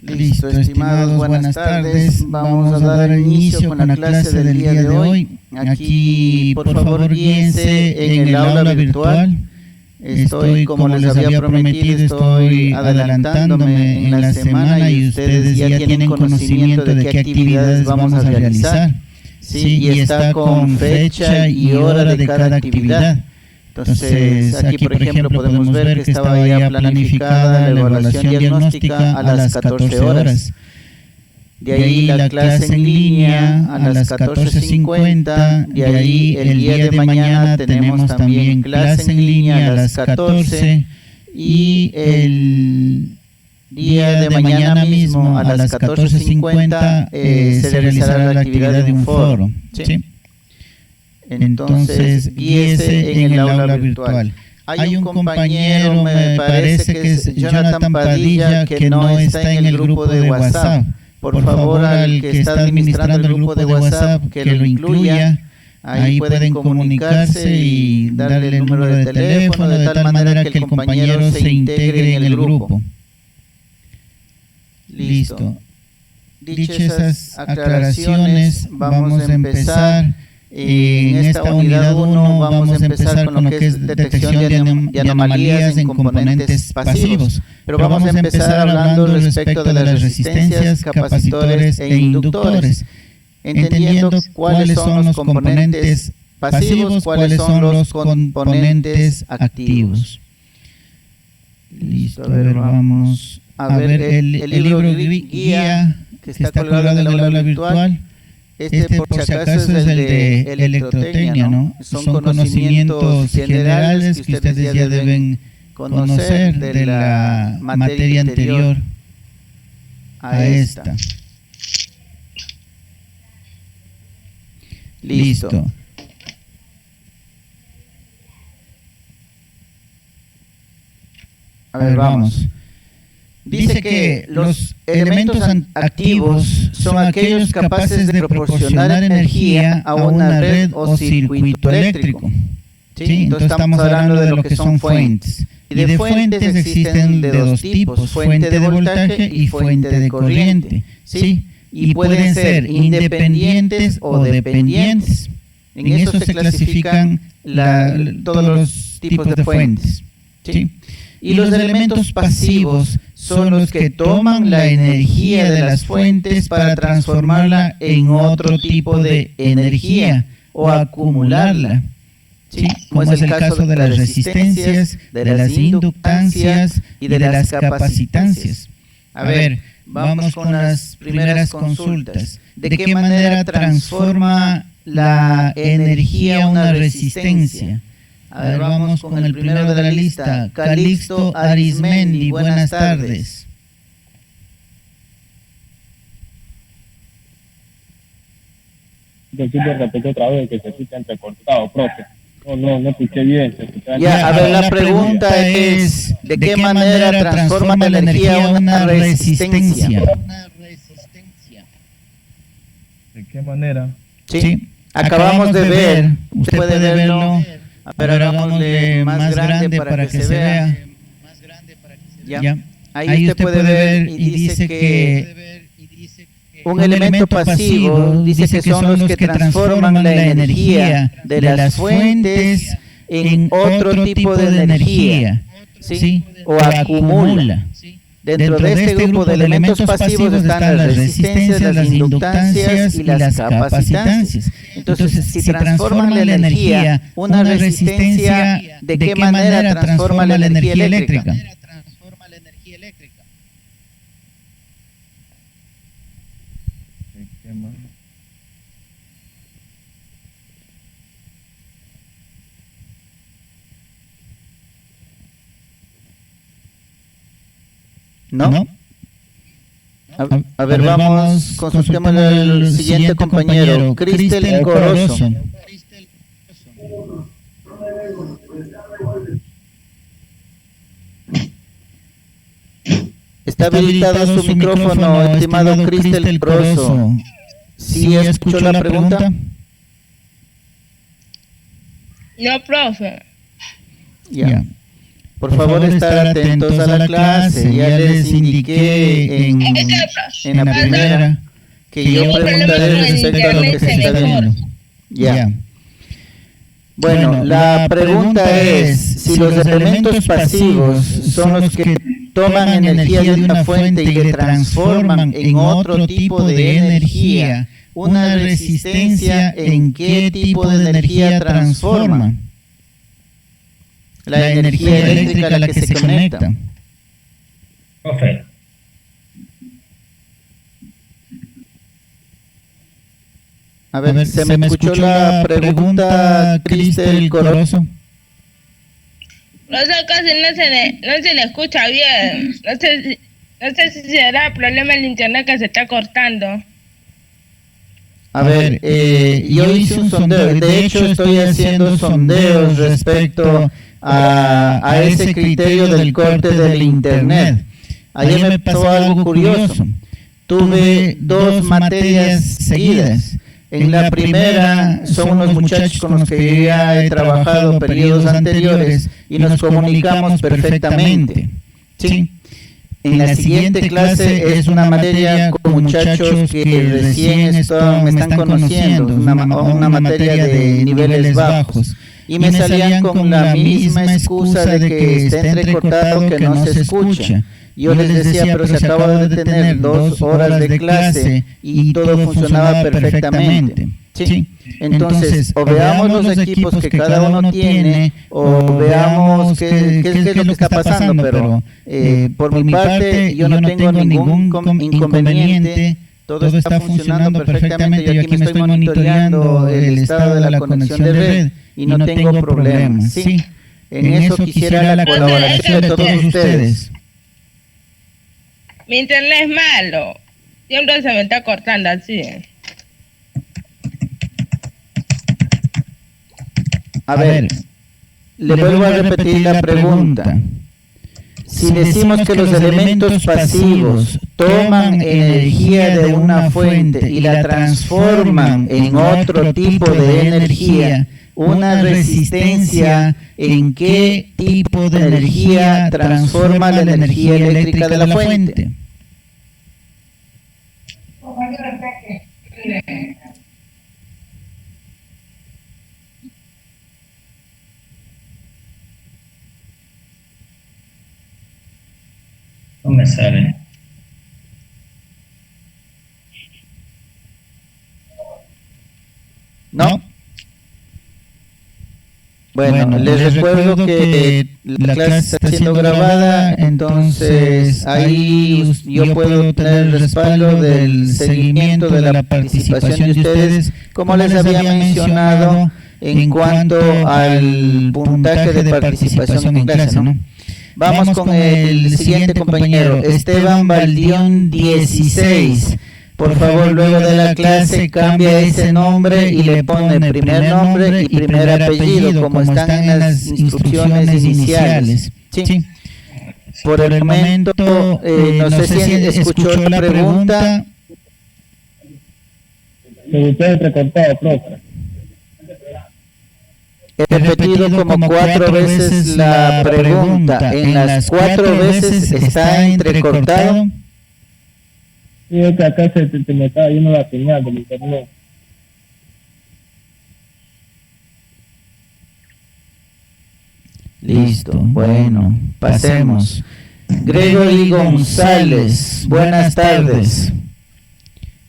Listo, estimados, buenas tardes. Vamos a dar inicio con la clase del día de hoy. Aquí, por favor, guíense en el aula virtual. Estoy, como les había prometido, estoy adelantándome en la semana y ustedes ya tienen conocimiento de qué actividades vamos a realizar. Sí, y está con fecha y hora de cada actividad. Entonces, aquí, por ejemplo, podemos ver que estaba ya planificada la evaluación diagnóstica a las 14 horas. De ahí la clase en línea a las 14:50. De ahí el día de mañana tenemos también clase en línea a las 14. Y el día de mañana mismo a las 14:50 se realizará la actividad de un foro. ¿Sí? Entonces, guíese en el aula virtual. Hay un compañero, me parece que es Jonathan Padilla, que no está en el grupo de WhatsApp. Por favor, al que está administrando el grupo de WhatsApp, que lo incluya. Ahí pueden comunicarse y darle el número de teléfono de tal manera que el compañero se integre en el grupo. Listo. Dichas esas aclaraciones, vamos a empezar. En esta unidad 1 vamos a empezar con lo que es detección de anomalías en componentes pasivos. Pero vamos a empezar hablando respecto de las resistencias, capacitores e inductores, entendiendo cuáles son los componentes pasivos, cuáles son los componentes activos. Listo, a ver, vamos a ver el libro guía que está colgado en el aula virtual. Este, por si acaso, es el de electrotecnia, ¿no? Son conocimientos generales que ustedes ya deben conocer de la materia anterior a esta. Listo. A ver, vamos. Dice que los elementos activos son aquellos capaces de proporcionar energía a una red o circuito eléctrico. ¿Sí? Entonces estamos hablando de lo que son fuentes. Y de fuentes existen de dos tipos, fuente de voltaje y fuente de corriente. ¿Sí? Y pueden ser independientes o dependientes. En eso se clasifican todos los tipos de fuentes. ¿Sí? Y los elementos pasivos son los que toman la energía de las fuentes para transformarla en otro tipo de energía o acumularla. ¿Sí? Como es el caso de las resistencias, de las inductancias y de las capacitancias. A ver, vamos con las primeras consultas. ¿De qué manera transforma la energía una resistencia? A ver, vamos con el primero de la lista, Calixto Arismendi, buenas tardes. Decirle, repito otra vez que se escucha entrecortado, profe. No escuché bien. Ya, a ver, la pregunta es, ¿de qué manera transforma la energía una resistencia? ¿De qué manera? Sí, acabamos de ver, usted puede verlo. Pero hagámosle más grande para que se vea. Ya. Ahí usted puede ver y dice que un elemento pasivo dice que son los que transforman la energía de las fuentes en otro tipo de energía, ¿sí? O acumula. Dentro de este grupo de elementos pasivos están las resistencias, las inductancias y las capacitancias. Entonces, si transforman la energía, una resistencia, ¿de qué manera transforma la energía eléctrica? ¿No? A ver, vamos, consultemos al siguiente compañero, Cristel Corozo. Está habilitado su micrófono, estimado Cristel Corozo. ¿Sí escuchó la pregunta? No, profe. Ya. Por favor, estar atentos a la clase. Ya les indiqué en la primera que yo preguntaré respecto a lo que se está viendo. Ya. Bueno, la pregunta es, si los elementos pasivos son los que toman energía de una fuente y le transforman en otro tipo de energía, ¿una resistencia en qué tipo de energía transforma? La energía eléctrica a la que se conecta. Profe, A ver, ¿se me escuchó la pregunta, Cristel Corozo? No sé, casi no se le escucha bien. No sé si será problema del internet que se está cortando. A ver, yo hice un sondeo, de hecho estoy haciendo sondeos respecto a ese criterio del corte del internet. Ayer me pasó algo curioso. Tuve dos materias seguidas. En la primera son unos muchachos con los que yo ya he trabajado periodos anteriores y nos comunicamos perfectamente. ¿Sí? En la siguiente clase es una materia con muchachos que recién me están conociendo, una materia de niveles bajos. Y me salían con la misma excusa de que está entrecortado, que no se escucha. Yo les decía, pero se acaba de tener 2 horas de clase y todo funcionaba perfectamente. ¿Sí? Entonces, o veamos los equipos que cada uno tiene, o veamos qué es lo que está pasando, pero por mi parte yo no tengo ningún inconveniente, todo está funcionando perfectamente, yo aquí me estoy monitoreando el estado de la conexión de red y no tengo problemas. ¿Sí? En eso quisiera la colaboración de todos ustedes. Mi internet es malo. Siempre se me está cortando así. A ver, le vuelvo a repetir la pregunta. Si decimos que los elementos pasivos toman energía de una fuente y la transforman en otro tipo de energía, ¿una resistencia en qué tipo de energía transforma la energía eléctrica de la fuente? no me sale. ¿No? Bueno, les recuerdo que la clase está siendo grabada, entonces ahí yo puedo tener el respaldo del seguimiento de la participación de ustedes, como les había mencionado en cuanto al puntaje de participación en clase, ¿no? Vamos con el siguiente compañero, Esteban Baldión 16. Por favor, luego de la clase cambia ese nombre y le pone primer nombre y primer apellido, como están en las instrucciones iniciales. ¿Sí? Por el momento, no sé si escuchó la pregunta. Me gustó entrecortado, profe. He repetido como 4 veces la pregunta. En las 4 veces está entrecortado. Sí, es que acá se me está yendo la señal del internet. Listo, bueno, pasemos. Gregory González, buenas tardes.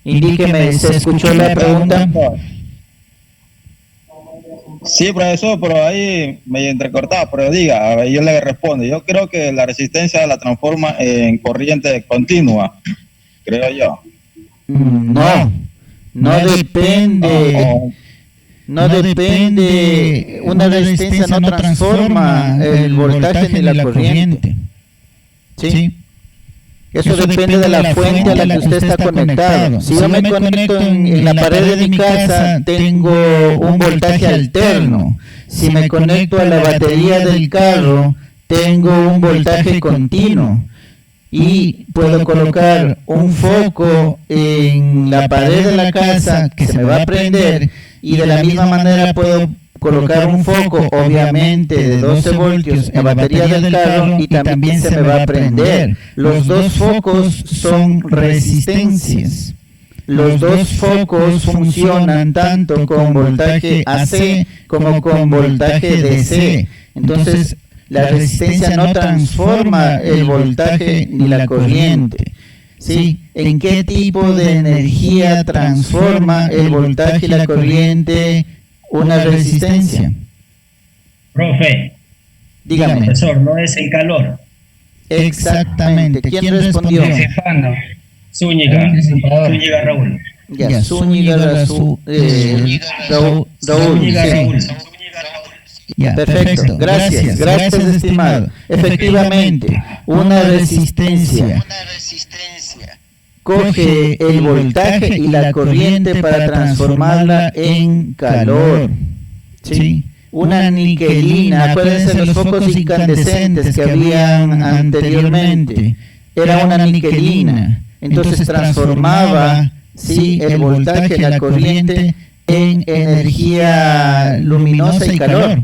Indíqueme, ¿se escuchó la pregunta? Sí, profesor, pero ahí medio entrecortado, pero diga, a ver, yo le respondo. Yo creo que la resistencia la transforma en corriente continua, creo yo. No depende. No depende. Una resistencia no transforma el voltaje ni la corriente. ¿Sí? Eso depende de la fuente a la que usted está conectado. Si yo me conecto en la pared de mi casa, tengo un voltaje alterno. Si me conecto a la batería del carro, tengo un voltaje continuo. Y puedo colocar un foco en la pared de la casa que se me va a prender, y de la misma manera puedo colocar un foco, obviamente, de 12 voltios en la batería del carro y también se me va a prender. Los dos focos son resistencias. Los dos focos funcionan tanto con voltaje AC como con voltaje DC. Entonces, la resistencia no transforma el voltaje ni la corriente. ¿Sí? ¿En qué tipo de energía transforma el voltaje y la corriente una resistencia? Profe, Dígame. profesor, no es en calor. Exactamente. ¿Quién respondió? Stefano, Zúñiga Raúl. Ya, Zúñiga Raúl. Zúñiga Sí. Raúl. Ya, perfecto. Gracias, estimado. Efectivamente, una resistencia coge el voltaje y la corriente para transformarla en calor. ¿Sí? Una niquelina, acuérdense de los focos incandescentes que habían anteriormente, era una niquelina. Entonces transformaba, sí, el voltaje y la corriente en energía luminosa y calor.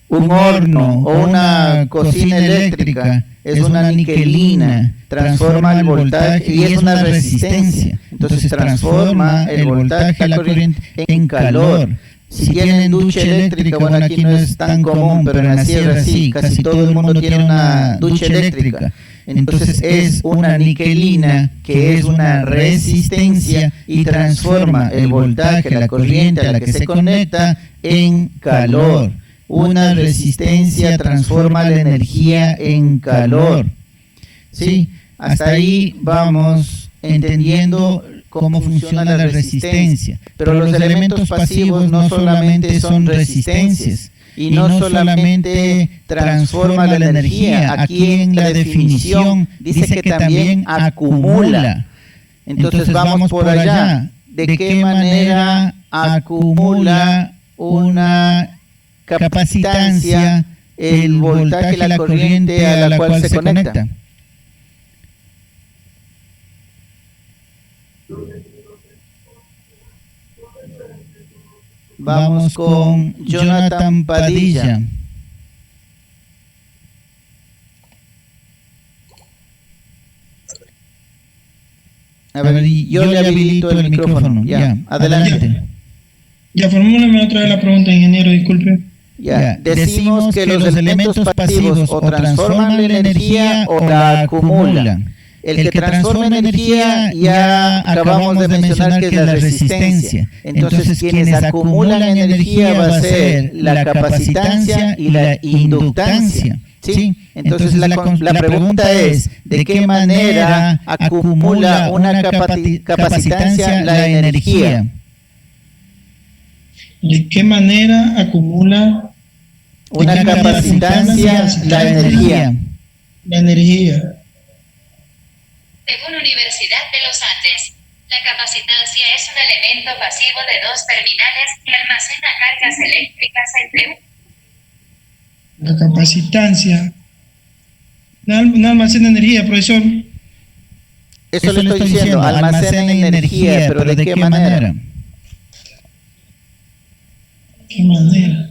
Un horno o una cocina eléctrica es una niquelina, transforma el voltaje y es una resistencia. Entonces transforma el voltaje y la corriente en calor. Si tienen ducha eléctrica, bueno, aquí no es tan común, pero en la sierra sí, casi todo el mundo tiene una ducha eléctrica. Entonces es una niquelina que es una resistencia y transforma el voltaje, la corriente a la que se conecta en calor. Una resistencia transforma la energía en calor. ¿Sí? Hasta ahí vamos entendiendo cómo funciona la resistencia. Pero los elementos pasivos no solamente son resistencias y no solamente transforma la energía. Aquí en la definición dice que también acumula. Entonces vamos por allá. ¿De qué manera acumula una capacitancia el voltaje y la corriente a la cual se conecta? Vamos con Jonathan Padilla. A ver, yo le habilito el micrófono. Ya, adelante. Ya, formúleme otra vez la pregunta, ingeniero, disculpe. Ya, decimos que los elementos pasivos o transforman la energía o la acumulan. El que transforma energía ya acabamos de mencionar que es la resistencia. Entonces quienes acumulan energía va a ser la capacitancia y la inductancia. ¿Sí? Entonces la pregunta es, ¿de qué manera acumula una capacitancia la energía? ¿De qué manera acumula una capacitancia la energía? La energía. Según Universidad de los Andes, la capacitancia es un elemento pasivo de dos terminales que almacena cargas eléctricas entre La capacitancia. No almacena energía, profesor. Eso le estoy diciendo, almacena energía, pero ¿de qué manera? ¿Qué manera?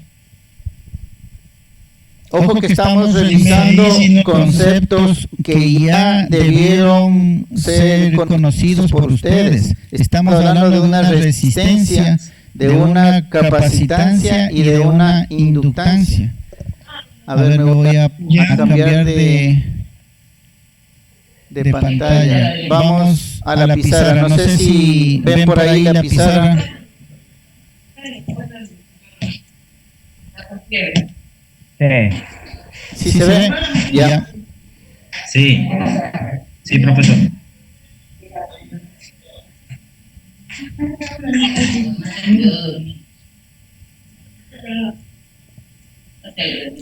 Ojo que estamos revisando conceptos que ya debieron ser conocidos por ustedes. Estamos hablando de una resistencia, de una capacitancia y de una inductancia. A ver, me voy a cambiar de pantalla. Vamos a la pizarra. No sé si ven por ahí la pizarra. ¿Sí se ve? Ya. Sí, sí, profesor.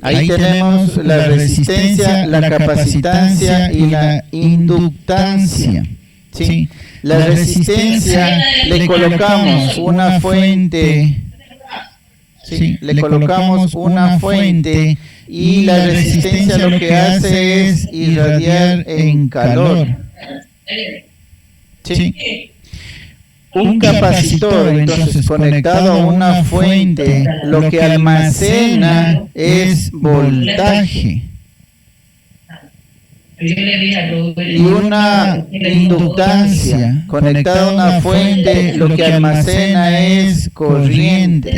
Ahí tenemos la resistencia, la capacitancia y la inductancia. ¿Sí? La resistencia le colocamos una fuente. Sí, le colocamos una fuente y la resistencia lo que hace es irradiar en calor. Sí. un capacitor, entonces, conectado a una fuente, lo que almacena es voltaje. Y una inductancia, conectada a una fuente, lo que almacena es corriente.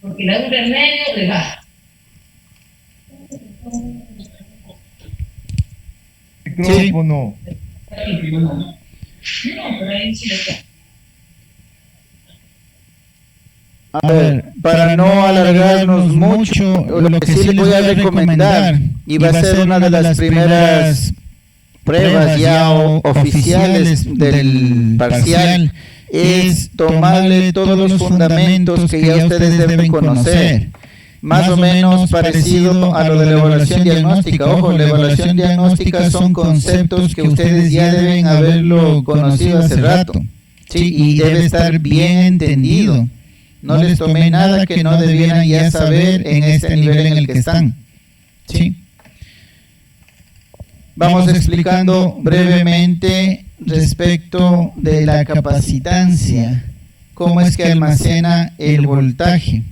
Porque la dura en medio le baja. Micrófono. A ver, para no alargarnos mucho, lo que sí les voy a recomendar, y va a ser una de las primeras pruebas ya oficiales del parcial, es tomarle todos los fundamentos que ya ustedes deben conocer. Más o menos parecido a lo de la evaluación diagnóstica. Ojo, la evaluación diagnóstica son conceptos que ustedes ya deben haberlo conocido hace rato. Sí, y debe estar bien entendido. No les tomé nada que no debieran ya saber en este nivel en el que están. ¿Sí? Vamos explicando brevemente respecto de la capacitancia, cómo es que almacena el voltaje.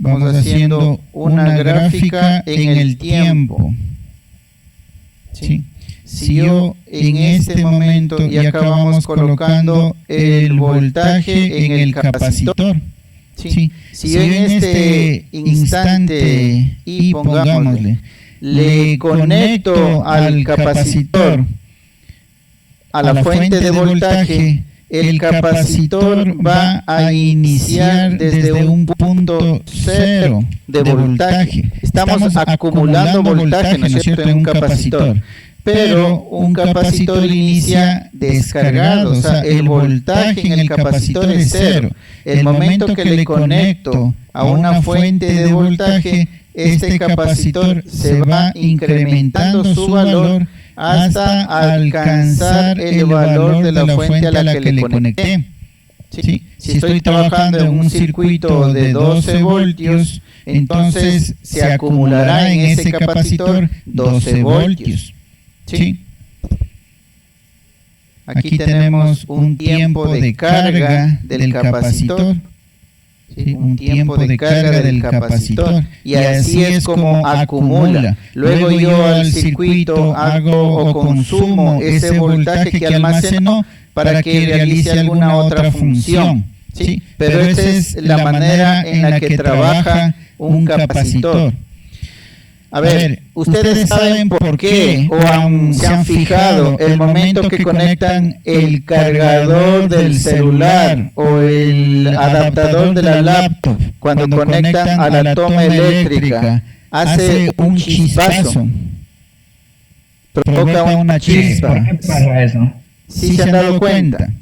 Vamos haciendo una gráfica en el tiempo. ¿Sí? Si yo en este momento ya acabamos colocando el voltaje en el capacitor. ¿Sí? Si yo en este instante, y pongámosle, le conecto al capacitor a la fuente de voltaje, el capacitor va a iniciar desde un punto cero de voltaje. Estamos acumulando voltaje, ¿no es cierto?, en un capacitor. Pero un capacitor inicia descargado, o sea, el voltaje en el capacitor es cero. El momento que le conecto a una fuente de voltaje, este capacitor se va incrementando su valor hasta alcanzar el valor de la fuente a la que le conecté. ¿Sí? Si estoy trabajando en un circuito de 12 voltios, entonces se acumulará en ese capacitor 12 voltios. ¿Sí? Aquí tenemos un tiempo de carga del capacitor. ¿Sí? Un tiempo de carga del capacitor, y así es como acumula. Luego yo al circuito hago o consumo ese voltaje que almacenó para que realice alguna otra función. ¿Sí? Pero esa es la manera en la que trabaja un capacitor. A ver, ustedes saben por qué, o se han fijado el momento que conectan el cargador del celular o el adaptador de la laptop, cuando conectan a la toma eléctrica, hace un chispazo, provoca una chispa. ¿Por qué pasa eso? ¿Sí se han dado cuenta?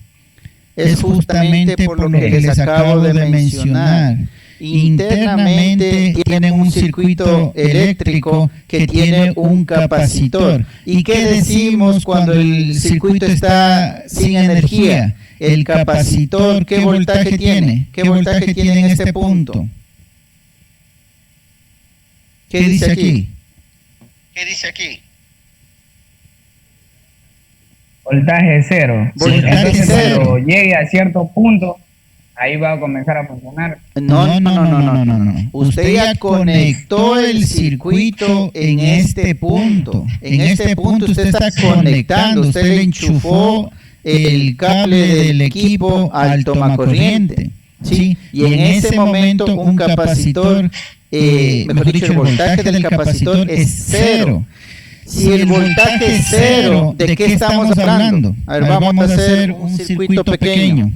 Es justamente por lo que les acabo de mencionar. Internamente tienen un circuito eléctrico que tiene un capacitor. ¿Y qué decimos cuando el circuito está sin energía? El capacitor, ¿qué voltaje tiene? ¿Qué voltaje tiene en este punto? ¿Qué dice aquí? ¿Qué dice aquí? Voltaje cero. Voltaje Entonces, cero. cuando llegue a cierto punto, ahí va a comenzar a funcionar. No. Usted ya conectó el circuito en este punto. En este punto usted está conectando. Usted le enchufó el cable del equipo al tomacorriente. ¿Sí? Y en ese momento un capacitor, mejor dicho, el voltaje del capacitor es cero. Si el voltaje es cero, ¿de qué estamos hablando? A ver, vamos a hacer un circuito pequeño.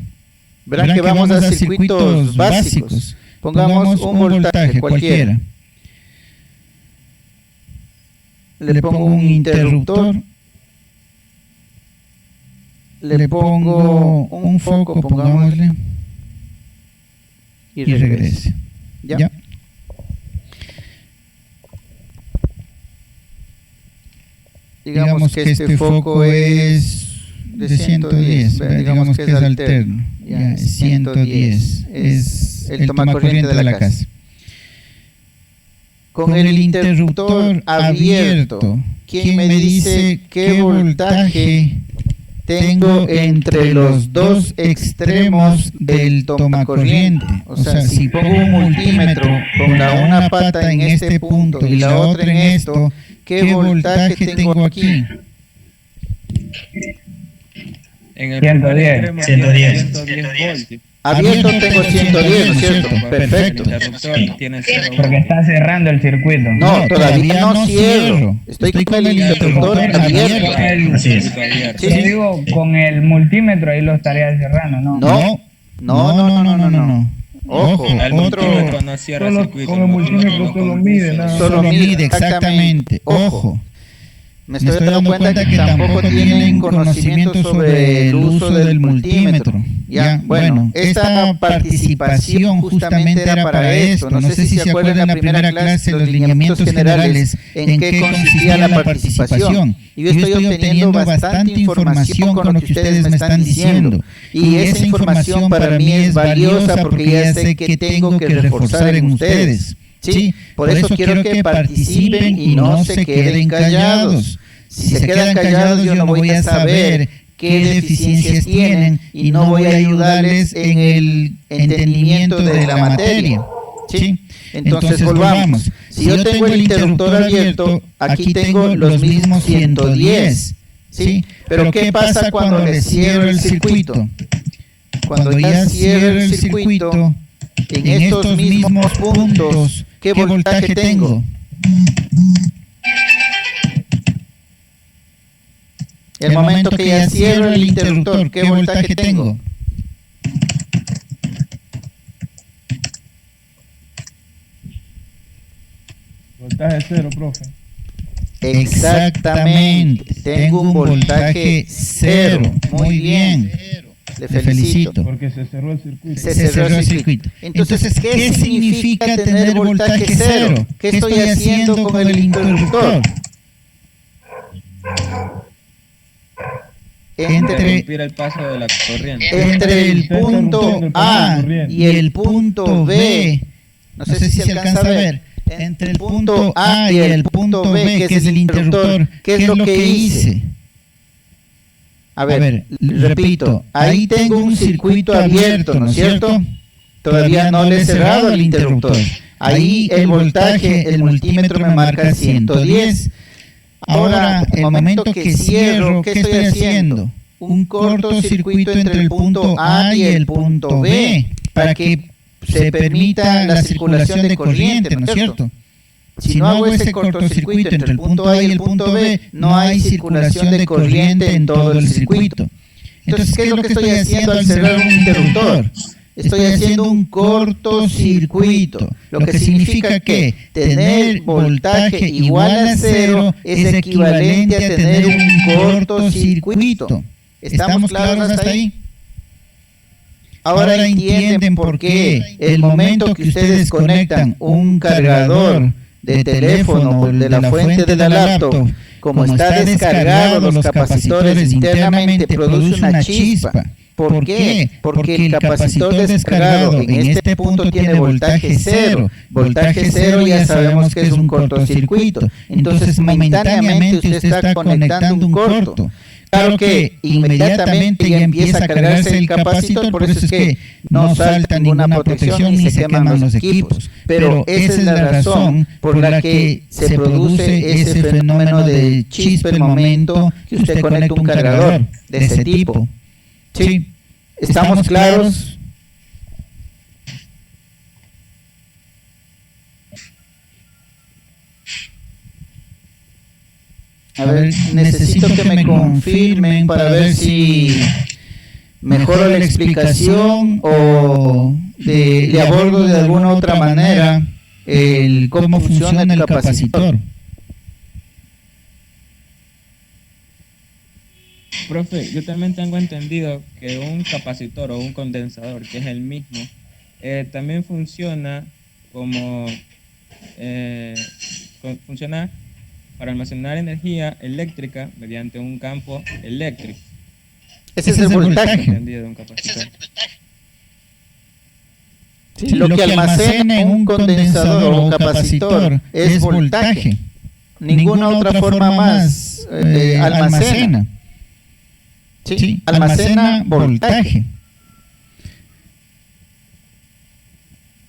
Verán que vamos a circuitos básicos. Pongamos un voltaje cualquiera. Le pongo un interruptor. Le pongo un foco, pongámosle. Y regrese. ¿Ya? Digamos que este foco es de 110, digamos que es alterno. Ya, 110 es el tomacorriente de la casa. con el interruptor abierto, ¿quién me dice qué voltaje tengo entre los dos extremos del tomacorriente? O sea, si pongo un multímetro con una pata en este punto y la otra en esto, ¿qué voltaje tengo aquí? En el 110. 110. 110 voltios. Abierto tengo 110, ¿no es cierto? Perfecto. El interruptor tiene 0 Porque está cerrando el circuito. No, todavía no cierro. Estoy con el interruptor abierto. Así es. Sí, Yo sí. digo, con el multímetro ahí lo estaría cerrando, ¿no? No. Ojo, El multímetro no cierra el Solo circuito. con el multímetro solo mide, nada. solo mide exactamente. Ojo. Me estoy dando cuenta que tampoco tienen conocimiento sobre el uso del multímetro. Ya, bueno, esta participación justamente era para esto. No sé si se acuerdan en la primera clase los lineamientos generales en qué consistía la participación. Y yo estoy obteniendo bastante información con lo que ustedes me están diciendo. Y esa información para mí es valiosa porque ya sé que tengo que reforzar en ustedes. Sí, por eso quiero que participen y no se queden callados. Si se quedan callados, yo no voy a saber qué deficiencias tienen y no voy a ayudarles en el entendimiento de la materia. ¿Sí? Entonces volvamos. Si yo tengo el interruptor abierto, aquí tengo los mismos 110. ¿Sí? Pero ¿qué pasa cuando le cierro el circuito? Cuando ya cierro el circuito, en estos mismos puntos, ¿qué voltaje tengo? El momento que ya cierro el interruptor, ¿qué voltaje tengo? Voltaje 0, profe. Exactamente, tengo un voltaje 0. Muy bien, le felicito. Porque se cerró el circuito. Se cerró el circuito. Entonces, ¿qué significa tener voltaje 0? ¿Qué estoy haciendo con el interruptor? Interrumpir el paso de la corriente. Entre el punto A y el punto B, no sé si se alcanza a ver, entre el punto A y el punto B, que es el interruptor, ¿qué es lo que hice? A ver, repito, ahí tengo un circuito abierto, ¿no es cierto? Todavía no le he cerrado el interruptor. Ahí el voltaje, el multímetro me marca 110. Ahora, el momento que cierro, ¿qué estoy haciendo? Un cortocircuito entre el punto A y el punto B, para que se permita la circulación de corriente, ¿no es cierto? Si no hago ese cortocircuito entre el punto A y el punto B, no hay circulación de corriente en todo el circuito. Entonces, ¿qué es lo que estoy haciendo al cerrar un interruptor? Estoy haciendo un cortocircuito, lo que significa que tener voltaje igual a 0 es equivalente a tener un cortocircuito. ¿Estamos claros hasta ahí? Ahora entienden por qué el momento que ustedes conectan un cargador de teléfono o de la fuente de la laptop, como está descargado los capacitores internamente, produce una chispa. ¿Por qué? Porque el capacitor descargado en este punto tiene voltaje 0. Voltaje 0 ya sabemos que es un cortocircuito. Entonces momentáneamente usted está conectando un corto. Claro que inmediatamente ya empieza a cargarse el capacitor, por eso es que no salta ninguna protección ni se queman los equipos. Pero esa es la razón por la que se produce ese fenómeno de chispa el momento que usted conecta un cargador de ese tipo. ¿Sí? ¿Estamos claros? A ver, necesito que me confirmen para ver si mejoro la explicación o le abordo de alguna otra manera el cómo funciona el capacitor. Profe, yo también tengo entendido que un capacitor o un condensador, que es el mismo, también funciona como funciona para almacenar energía eléctrica mediante un campo eléctrico. Ese es el voltaje. Entendido de un capacitor. ¿sí? Lo que almacena en un condensador o un capacitor es voltaje. Ninguna otra forma más almacena. ¿Sí? Almacena voltaje.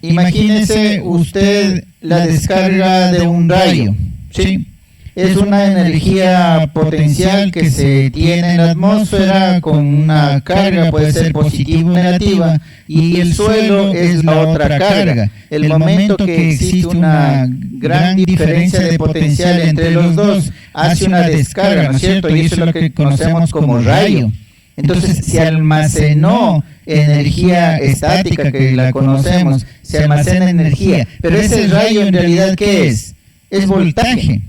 Imagínese usted la descarga de un rayo, ¿sí? Es una energía potencial que se tiene en la atmósfera con una carga, puede ser positiva o negativa, y el suelo es la otra carga. El momento que existe una gran diferencia de potencial entre los dos, hace una descarga, ¿no es cierto? Y eso es lo que conocemos como rayo. Entonces se almacenó energía estática, que la conocemos, se almacena energía, pero ese rayo en realidad ¿qué es? Es voltaje,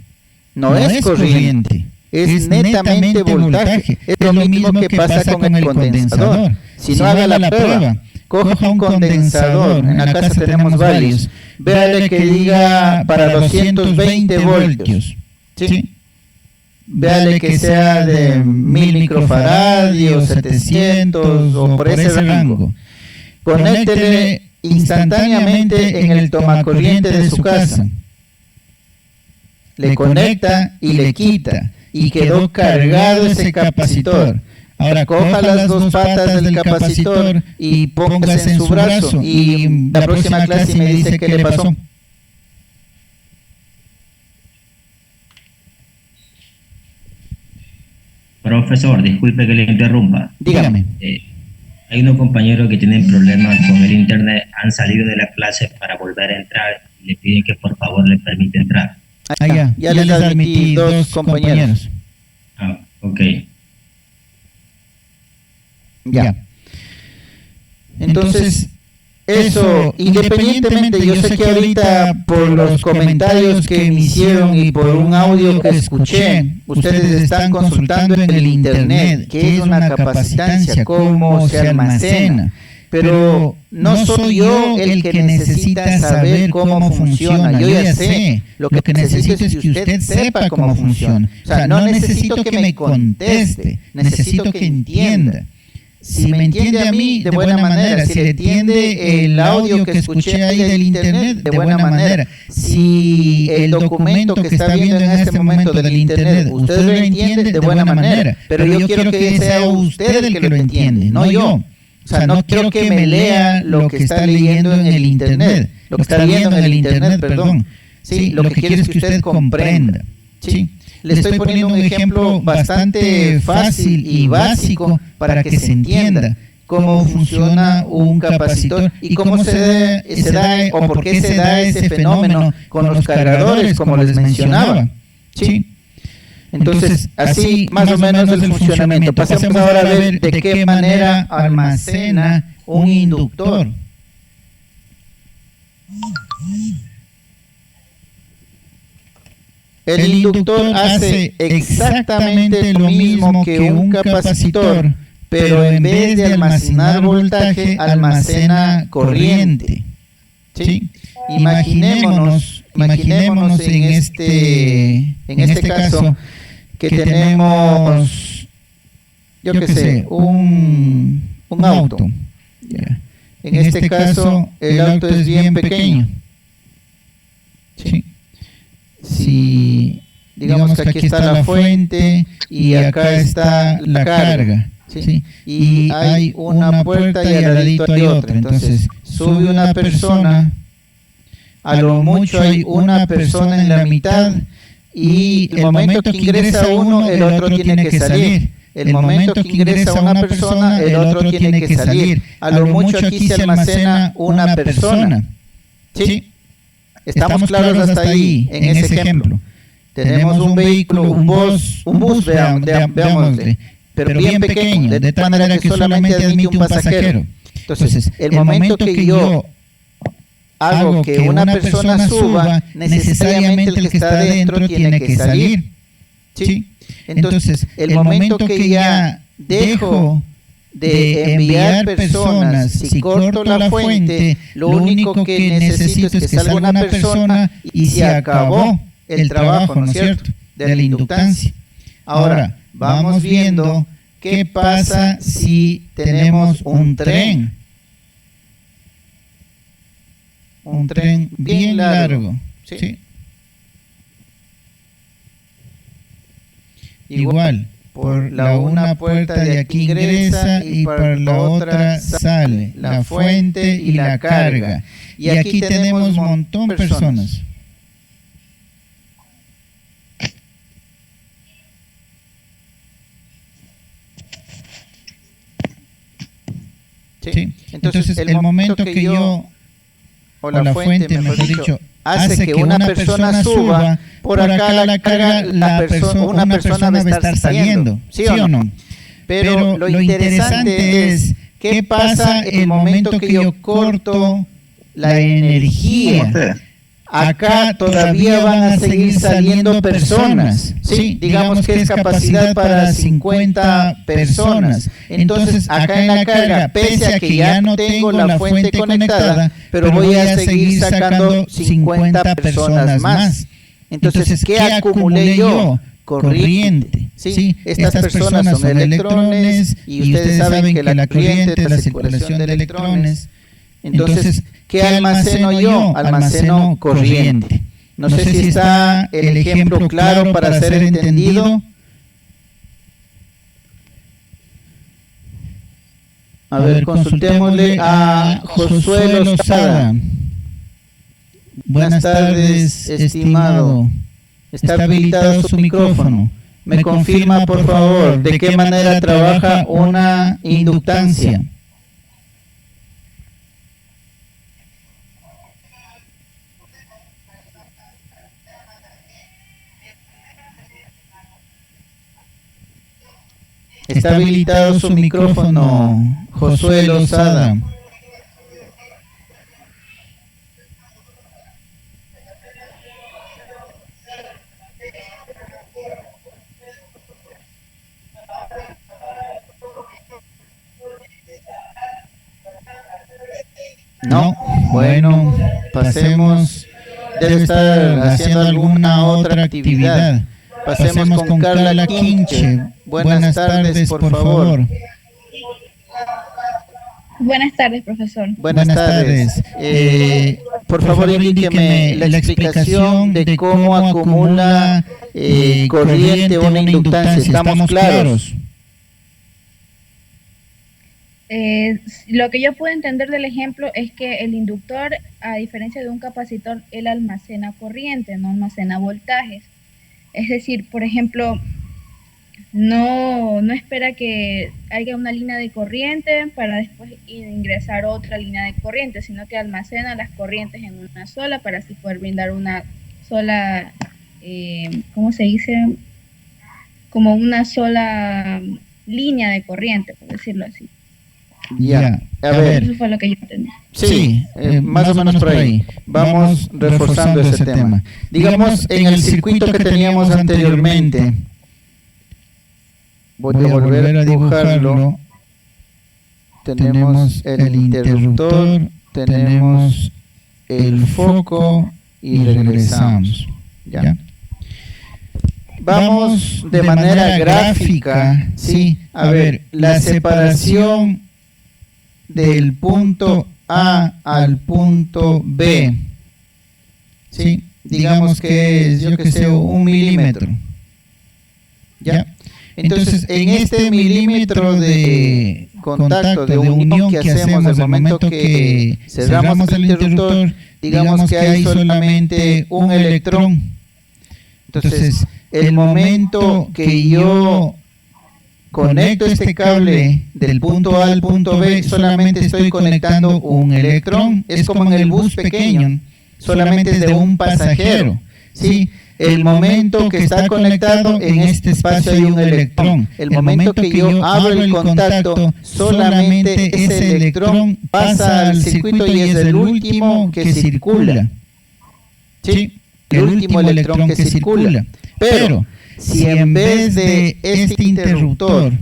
no es corriente, es netamente voltaje. Es lo mismo que pasa con el condensador. Si no, haga la prueba, coja un condensador, en la casa tenemos varios, véale que diga para 220 voltios, ¿sí? Véale que sea de 1000 microfaradios, 700 o por ese rango. Conéctele instantáneamente en el tomacorriente de su casa. Le conecta y le quita y quedó cargado ese capacitor. Ahora coja las dos patas del capacitor y póngase en su brazo y la próxima clase me dice qué le pasó. Profesor, disculpe que le interrumpa. Dígame. Hay unos compañeros que tienen problemas con el internet, han salido de la clase para volver a entrar y le piden que por favor les permita entrar. Ya les admití dos compañeros. Ah, ok. Ya. Entonces, eso, independientemente, yo sé que ahorita por los comentarios que me hicieron y por un audio que escuché, ustedes están consultando en el internet qué es una capacitancia, cómo se almacena, pero no soy yo el que necesita saber cómo funciona, yo ya sé, lo que necesito es que usted sepa cómo funciona, o sea, no necesito que me conteste, necesito que entienda. Si me entiende a mí, de buena manera. Si le entiende el audio que escuché ahí del internet, de buena manera. Si el documento que está viendo en este momento del internet, usted lo entiende, de buena manera. Pero yo quiero que sea usted el que lo entiende, no yo. O sea, no quiero que me lea lo que está leyendo en el internet, lo que está viendo en el internet, perdón. Sí, lo que quiero es que usted comprenda. Sí. Le estoy poniendo un ejemplo bastante fácil y básico para que se entienda cómo funciona un capacitor y cómo se da o por qué se da ese fenómeno con los cargadores, como les mencionaba. ¿Sí? Entonces, así más o menos el funcionamiento. Pasemos ahora a ver de qué manera almacena un inductor. El inductor hace exactamente lo mismo que un capacitor, pero en vez de almacenar voltaje, almacena corriente. ¿Sí? Imaginémonos en este caso que tenemos, yo qué sé, un auto. En este caso, el auto es bien pequeño. ¿Sí? Si digamos que aquí está la fuente y acá está la carga, ¿sí? Y hay una puerta y al ladito hay otra, entonces sube una persona, a lo mucho hay una persona en la mitad y el momento que ingresa uno, el otro tiene que salir. El momento que ingresa una persona, el otro tiene que salir. A lo mucho aquí se almacena una persona, ¿sí? Estamos claros hasta ahí, en ese ejemplo. Tenemos un vehículo, un bus, veámosle, pero bien pequeño, de tal manera que solamente admite un pasajero. Entonces, el momento que yo hago que una persona suba, necesariamente el que está adentro tiene que salir. ¿Sí? Entonces, el momento que ya dejo de enviar personas, si corto la fuente, lo único que necesito es que salga una persona y se acabó el trabajo, ¿no es cierto?, de la inductancia. Ahora, vamos viendo qué pasa si tenemos un tren. un tren bien largo. ¿Sí? Igual, por la una puerta de aquí ingresa y por la otra sale, la fuente y la carga. Y aquí tenemos un montón de personas. Sí. Entonces, el momento que yo, o la fuente, mejor dicho, hace que una persona suba, por acá la carga, una persona va a estar saliendo, ¿sí o no? Pero lo interesante es, ¿qué pasa el momento que yo corto la energía? Acá todavía van a seguir saliendo personas, ¿sí? Digamos que es capacidad para 50 personas. Entonces, acá en la carga, pese a que ya no tengo la fuente conectada, pero voy a seguir sacando 50 personas más. Entonces, ¿qué acumulé yo? Corriente. ¿Sí? Estas personas son electrones y ustedes saben que la corriente es la circulación de electrones. Entonces, ¿qué almaceno yo? Almaceno corriente. No sé si está el ejemplo claro para ser entendido. A ver, consultémosle a Josué Lozada. Buenas tardes, estimado. Está habilitado su micrófono. Me confirma, por favor, de qué manera trabaja una inductancia. Está habilitado su micrófono, Josué Lozada. No, bueno, pasemos. Debe estar haciendo alguna otra actividad. Pasemos con Carla Quinche. Buenas tardes, por favor. Buenas tardes, profesor. Buenas tardes. Por favor, indíqueme la explicación de cómo acumula corriente una inductancia. ¿Estamos claros? Lo que yo puedo entender del ejemplo es que el inductor, a diferencia de un capacitor, él almacena corriente, no almacena voltajes. Es decir, por ejemplo, no espera que haya una línea de corriente para después ingresar otra línea de corriente, sino que almacena las corrientes en una sola para así poder brindar una sola, ¿cómo se dice? Como una sola línea de corriente, por decirlo así. Ya, a ver. Eso fue lo que yo entendí. Sí, más o menos por ahí. Vamos reforzando ese tema. Digamos, en el circuito que teníamos anteriormente, voy a volver a dibujarlo. Tenemos el interruptor, tenemos el foco y regresamos. ¿Ya? Vamos de manera gráfica, ¿sí? A ver, la separación del punto A al punto B, ¿sí? Digamos que es, yo que sé, 1 milímetro. ¿Ya? Entonces, en este milímetro de contacto, de unión que hacemos al momento que cerramos el interruptor, digamos que hay solamente un electrón. Entonces, el momento que yo conecto este cable del punto A al punto B, solamente estoy conectando un electrón. Es como en el bus pequeño, solamente es de un pasajero, ¿sí? El momento que está conectado, en este espacio hay un electrón. El momento que yo abro el contacto, solamente ese electrón pasa al circuito y es el último que circula, ¿sí? El último electrón que circula. Pero si en vez de este interruptor,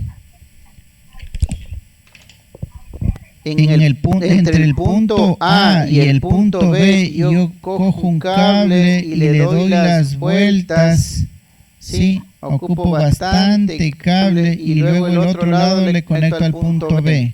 entre el punto A y el punto B, yo cojo un cable y le doy las vueltas, ¿sí? Ocupo bastante cable y luego el otro lado le conecto al punto B.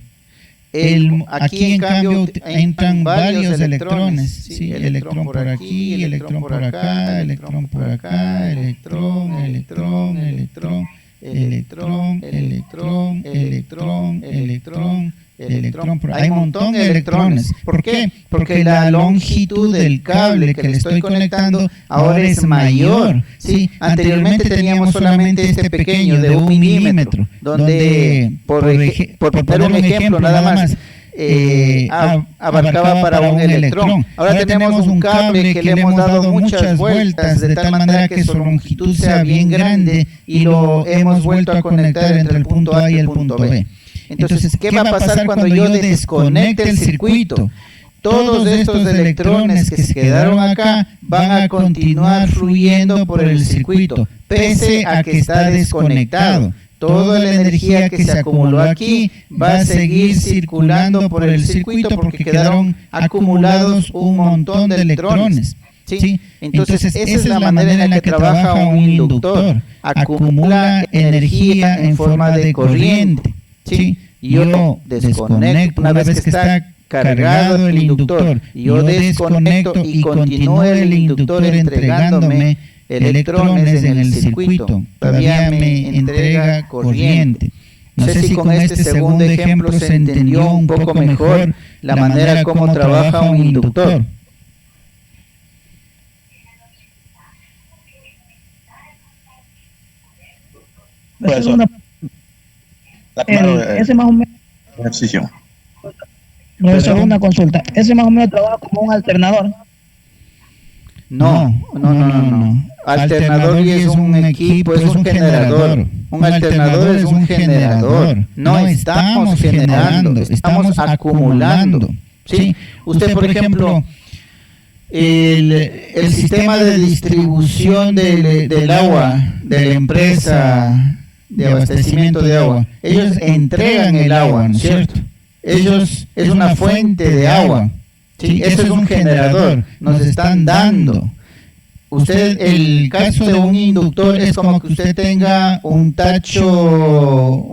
Aquí en cambio entran varios electrones, ¿sí? Electrón por aquí, electrón por acá, electrón por acá, electrón, electrón, electrón, electrón, electrón, electrón, electrón, electrón. Hay un montón de electrones. ¿Por qué? Porque la longitud del cable que le estoy conectando ahora es mayor, ¿sí? Anteriormente teníamos solamente este pequeño de 1 milímetro, donde, por poner un ejemplo nada más, abarcaba para un electrón. Ahora tenemos un cable que le hemos dado muchas vueltas de tal manera que su longitud sea bien grande y lo hemos vuelto a conectar entre el punto A y el punto B. Entonces, ¿qué va a pasar cuando yo desconecte el circuito? Todos estos electrones que se quedaron acá van a continuar fluyendo por el circuito, pese a que está desconectado. Toda la energía que se acumuló aquí va a seguir circulando por el circuito porque quedaron acumulados un montón de electrones. ¿Sí? Entonces, esa es la manera en la que trabaja un inductor. Acumula energía en forma de corriente. ¿Sí? Yo desconecto una vez que está cargado el inductor, yo desconecto y continúa el inductor entregándome electrones en el circuito, todavía me entrega corriente. No sé si con este segundo ejemplo se entendió un poco mejor la manera como trabaja un inductor. Ese más o menos. Ejercicio. Profesor, una consulta. Ese más o menos trabaja como un alternador. No. Alternador es un equipo, es un generador. Un alternador es un generador. No estamos generando, estamos acumulando. ¿Sí? Usted, por ejemplo, el sistema de distribución del agua de la empresa de abastecimiento de agua, ellos entregan el agua, ¿no es cierto? Ellos es una fuente de agua, ¿sí? Eso es un generador, nos están dando. Usted, el caso de un inductor es como que usted tenga un tacho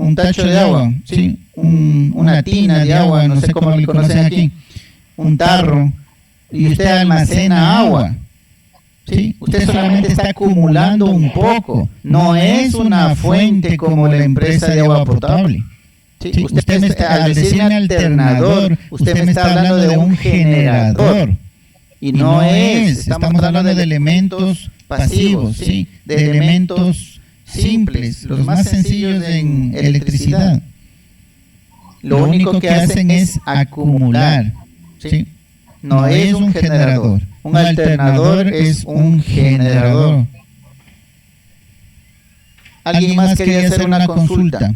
de agua, ¿sí? Una tina de agua, no sé cómo lo conocen aquí, un tarro, y usted almacena agua. ¿Sí? Usted solamente está acumulando un poco, no es una fuente como la empresa de agua potable. ¿Sí? Al decirme alternador, usted me está hablando de un generador. Y no estamos hablando de elementos pasivos, ¿sí? De elementos simples, los más sencillos en electricidad. Lo único que hacen es acumular, ¿sí? No es un generador. Un alternador es un generador. ¿Alguien más quería hacer una consulta?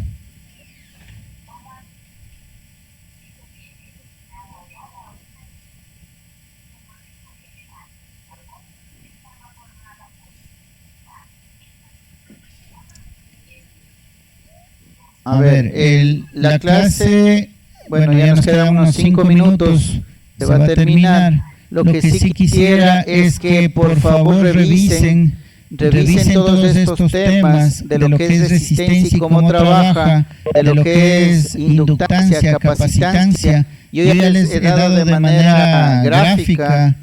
A ver, la clase, bueno, ya nos quedan unos 5 minutos, se va a terminar. Lo que sí quisiera es que por favor revisen todos estos temas de lo que es resistencia y cómo trabaja, de lo que es inductancia, capacitancia. Yo ya les he dado de manera gráfica,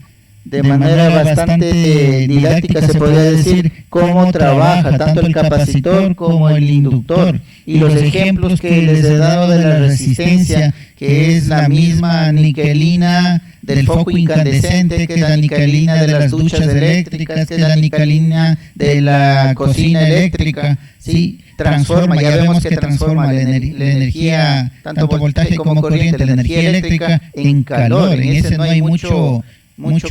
de manera bastante didáctica se podría decir, cómo trabaja tanto el capacitor como el inductor. Y los ejemplos que les he dado de la resistencia, que es la misma niquelina del foco incandescente, que es la niquelina de las duchas eléctricas, que es la niquelina de la cocina eléctrica, ¿sí? Transforma, ya vemos que transforma la energía, tanto voltaje como corriente, la energía eléctrica en calor. En ese no hay mucho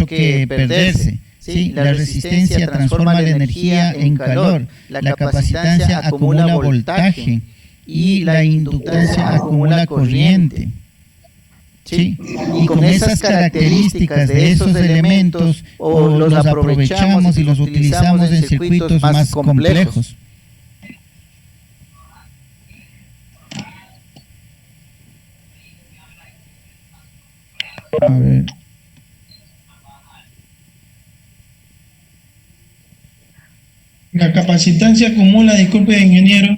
que perderse. ¿Sí? La resistencia transforma la energía en calor, la capacitancia acumula voltaje y la inductancia acumula corriente. ¿Sí? Y con esas características de esos elementos los aprovechamos y los utilizamos en circuitos más complejos. A ver. La capacitancia acumula, disculpe ingeniero.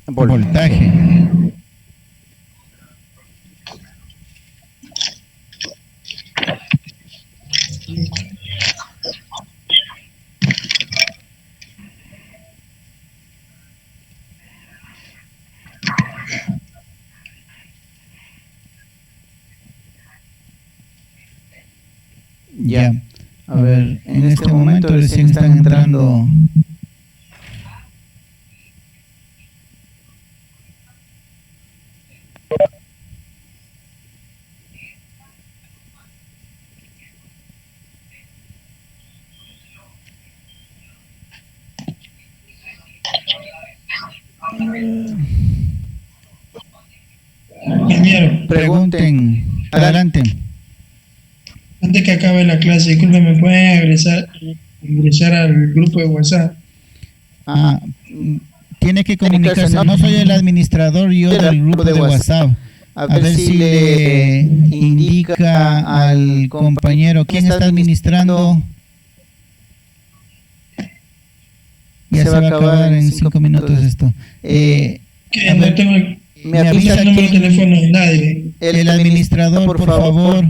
Voltaje. Ya. A ver, en este momento recién están entrando. Ingeniero, Pregunten. Adelante. antes que acabe la clase, disculpe, ¿me pueden ingresar al grupo de WhatsApp? Tiene que comunicarse. No soy el administrador yo del grupo de WhatsApp. A ver si le indica al compañero quién está administrando. Ya se va a acabar en 5 minutos esto. No tengo, Me avisa el número de teléfono de nadie. el administrador, por favor,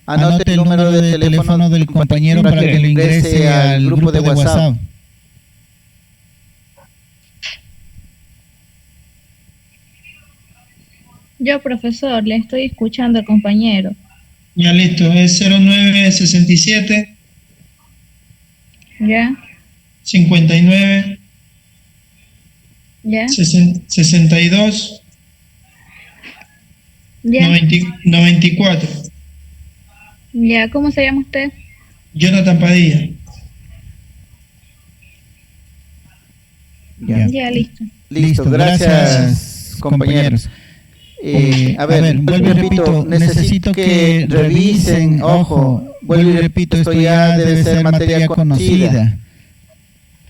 anote el número de teléfono del compañero para que lo ingrese al grupo de WhatsApp. Yo, profesor, le estoy escuchando al compañero. Ya listo, es 0967 ¿Ya? 59 ¿Ya? 62 ¿Ya? 94. ¿Ya? ¿Cómo se llama usted? Jonathan Padilla. Ya, listo. Listo, gracias, compañeros. A ver, vuelvo y repito, necesito que revisen, ojo, vuelvo y repito, esto ya debe ser materia conocida.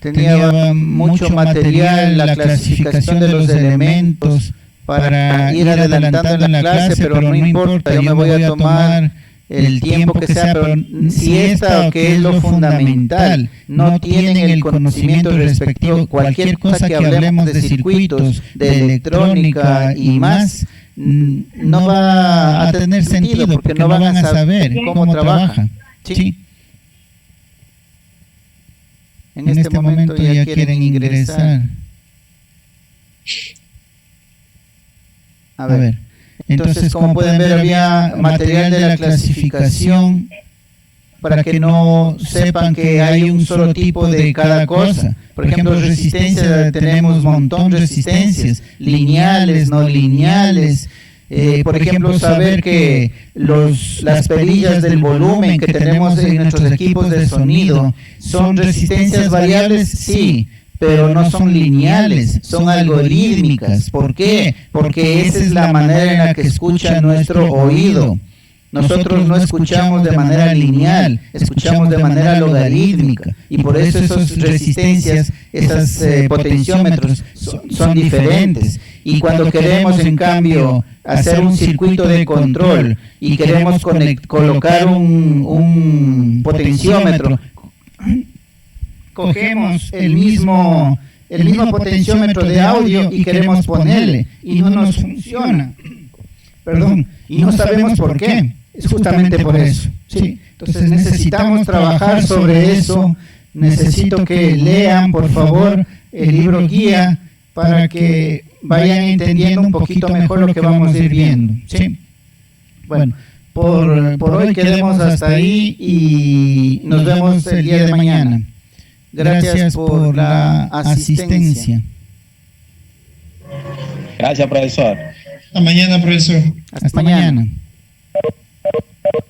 Tenía mucho material, la clasificación de los elementos para ir adelantando en la clase, pero no importa, yo me voy a tomar el tiempo que sea, pero si esta que es lo fundamental, no tienen el conocimiento respectivo, cualquier cosa que hablemos de circuitos, de electrónica y más, no va a tener sentido porque no van a saber cómo trabaja. ¿Sí? En este momento ya quieren ingresar. A ver. Entonces, como pueden ver, había material de la clasificación para que no sepan que hay un solo tipo de cada cosa. Por ejemplo, resistencia, tenemos un montón de resistencias, lineales, no lineales. Por ejemplo, saber que las perillas del volumen que tenemos en nuestros equipos de sonido son resistencias variables, sí, pero no son lineales, son algorítmicas. ¿Por qué? Porque esa es la manera en la que escucha nuestro oído. Nosotros no escuchamos de manera lineal, escuchamos de manera logarítmica, y por eso esas resistencias, esos potenciómetros son diferentes. Y cuando queremos, en cambio, hacer un circuito de control y queremos colocar un potenciómetro, cogemos el mismo potenciómetro de audio y queremos ponerle y no nos funciona. Perdón, y no sabemos por qué. Es justamente por eso. ¿Sí? Entonces necesitamos trabajar sobre eso. Necesito que lean, por favor, el libro guía para que vayan entendiendo un poquito mejor lo que vamos a ir viendo. ¿Sí? Bueno, por hoy quedemos hasta ahí y nos vemos el día de mañana. Gracias por la asistencia. Gracias, profesor. Hasta mañana, profesor. Hasta mañana.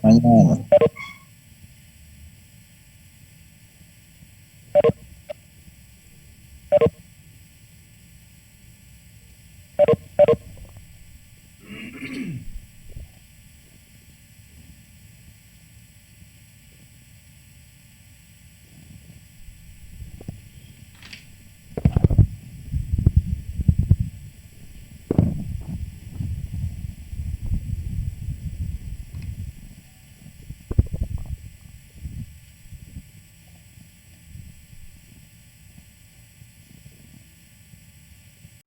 Mañana.